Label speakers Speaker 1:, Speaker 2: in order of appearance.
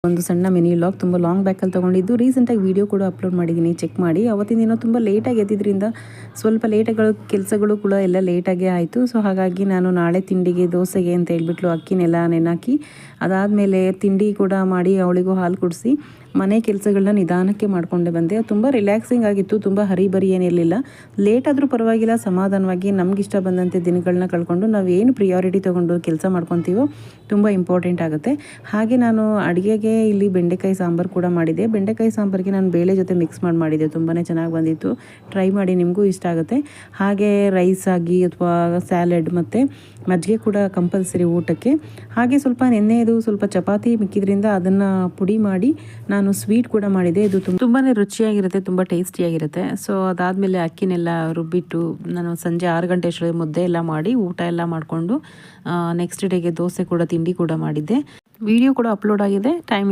Speaker 1: ಒಂದು ಸಣ್ಣ mini vlog ತುಂಬ ಲಾಂಗ್ ಬ್ಯಾಕಲ್ಲಿ ತೊಗೊಂಡಿದ್ದು. ರೀಸೆಂಟಾಗಿ ವೀಡಿಯೋ ಕೂಡ ಅಪ್ಲೋಡ್ ಮಾಡಿದ್ದೀನಿ, ಚೆಕ್ ಮಾಡಿ. ಅವತ್ತಿನ ದಿನ ತುಂಬ ಲೇಟಾಗಿ ಎದ್ದಿದ್ದರಿಂದ ಸ್ವಲ್ಪ ಲೇಟಾಗಿ ಕೆಲಸಗಳು ಕೂಡ ಎಲ್ಲ ಲೇಟಾಗೇ ಆಯಿತು. ಸೊ ಹಾಗಾಗಿ ನಾನು ನಾಳೆ ತಿಂಡಿಗೆ ದೋಸೆಗೆ ಅಂತ ಹೇಳ್ಬಿಟ್ಟು ಅಕ್ಕಿನೆಲ್ಲ ನೆನಾಕಿ ಅದಾದಮೇಲೆ ತಿಂಡಿ ಕೂಡ ಮಾಡಿ ಅವಳಿಗೂ ಹಾಲು ಕುಡಿಸಿ ಮನೆ ಕೆಲಸಗಳನ್ನ ನಿಧಾನಕ್ಕೆ ಮಾಡಿಕೊಂಡೆ ಬಂದೆ. ತುಂಬ ರಿಲ್ಯಾಕ್ಸಿಂಗ್ ಆಗಿತ್ತು, ತುಂಬ ಹರಿಬರಿ ಏನಿರಲಿಲ್ಲ. ಲೇಟ್ ಆದರೂ ಪರವಾಗಿಲ್ಲ, ಸಮಾಧಾನವಾಗಿ ನಮಗಿಷ್ಟ ಬಂದಂತೆ ದಿನಗಳನ್ನ ಕಳ್ಕೊಂಡು ನಾವೇನು ಪ್ರಿಯಾರಿಟಿ ತೊಗೊಂಡು ಕೆಲಸ ಮಾಡ್ಕೊತೀವೋ ತುಂಬ ಇಂಪಾರ್ಟೆಂಟ್ ಆಗುತ್ತೆ. ಹಾಗೆ ನಾನು ಅಡುಗೆಗೆ ಇಲ್ಲಿ ಬೆಂಡೆಕಾಯಿ ಸಾಂಬಾರು ಕೂಡ ಮಾಡಿದೆ. ಬೆಂಡೆಕಾಯಿ ಸಾಂಬಾರಿಗೆ ನಾನು ಬೇಳೆ ಜೊತೆ ಮಿಕ್ಸ್ ಮಾಡಿದೆ, ತುಂಬಾ ಚೆನ್ನಾಗಿ ಬಂದಿತ್ತು. ಟ್ರೈ ಮಾಡಿ, ನಿಮಗೂ ಇಷ್ಟ ಆಗುತ್ತೆ. ಹಾಗೆ ರೈಸ್ ಆಗಿ ಅಥವಾ ಸ್ಯಾಲೆಡ್ ಮತ್ತು ಮಜ್ಜಿಗೆ ಕೂಡ ಕಂಪಲ್ಸರಿ ಊಟಕ್ಕೆ. ಹಾಗೆ ಸ್ವಲ್ಪ ನೆನ್ನೆದು ಸ್ವಲ್ಪ ಚಪಾತಿ ಮಿಕ್ಕಿದ್ರಿಂದ ಅದನ್ನು ಪುಡಿ ಮಾಡಿ ನಾನು ಸ್ವೀಟ್ ಕೂಡ ಮಾಡಿದೆ. ಇದು ತುಂಬಾ ರುಚಿಯಾಗಿರುತ್ತೆ, ತುಂಬ ಟೇಸ್ಟಿಯಾಗಿರುತ್ತೆ. ಸೊ ಅದಾದಮೇಲೆ ಅಕ್ಕಿನೆಲ್ಲ ರುಬ್ಬಿಟ್ಟು ನಾನು ಸಂಜೆ 6 ಗಂಟೆ ಅಷ್ಟರಲ್ಲಿ ಮುದ್ದೆ ಎಲ್ಲ ಮಾಡಿ ಊಟ ಎಲ್ಲ ಮಾಡಿಕೊಂಡು ನೆಕ್ಸ್ಟ್ ಡೇಗೆ ದೋಸೆ ಕೂಡ ತಿಂಡಿ ಕೂಡ ಮಾಡಿದ್ದೆ. ವಿಡಿಯೋ ಕೂಡ ಅಪ್ಲೋಡ್ ಆಗಿದೆ. ಟೈಮ್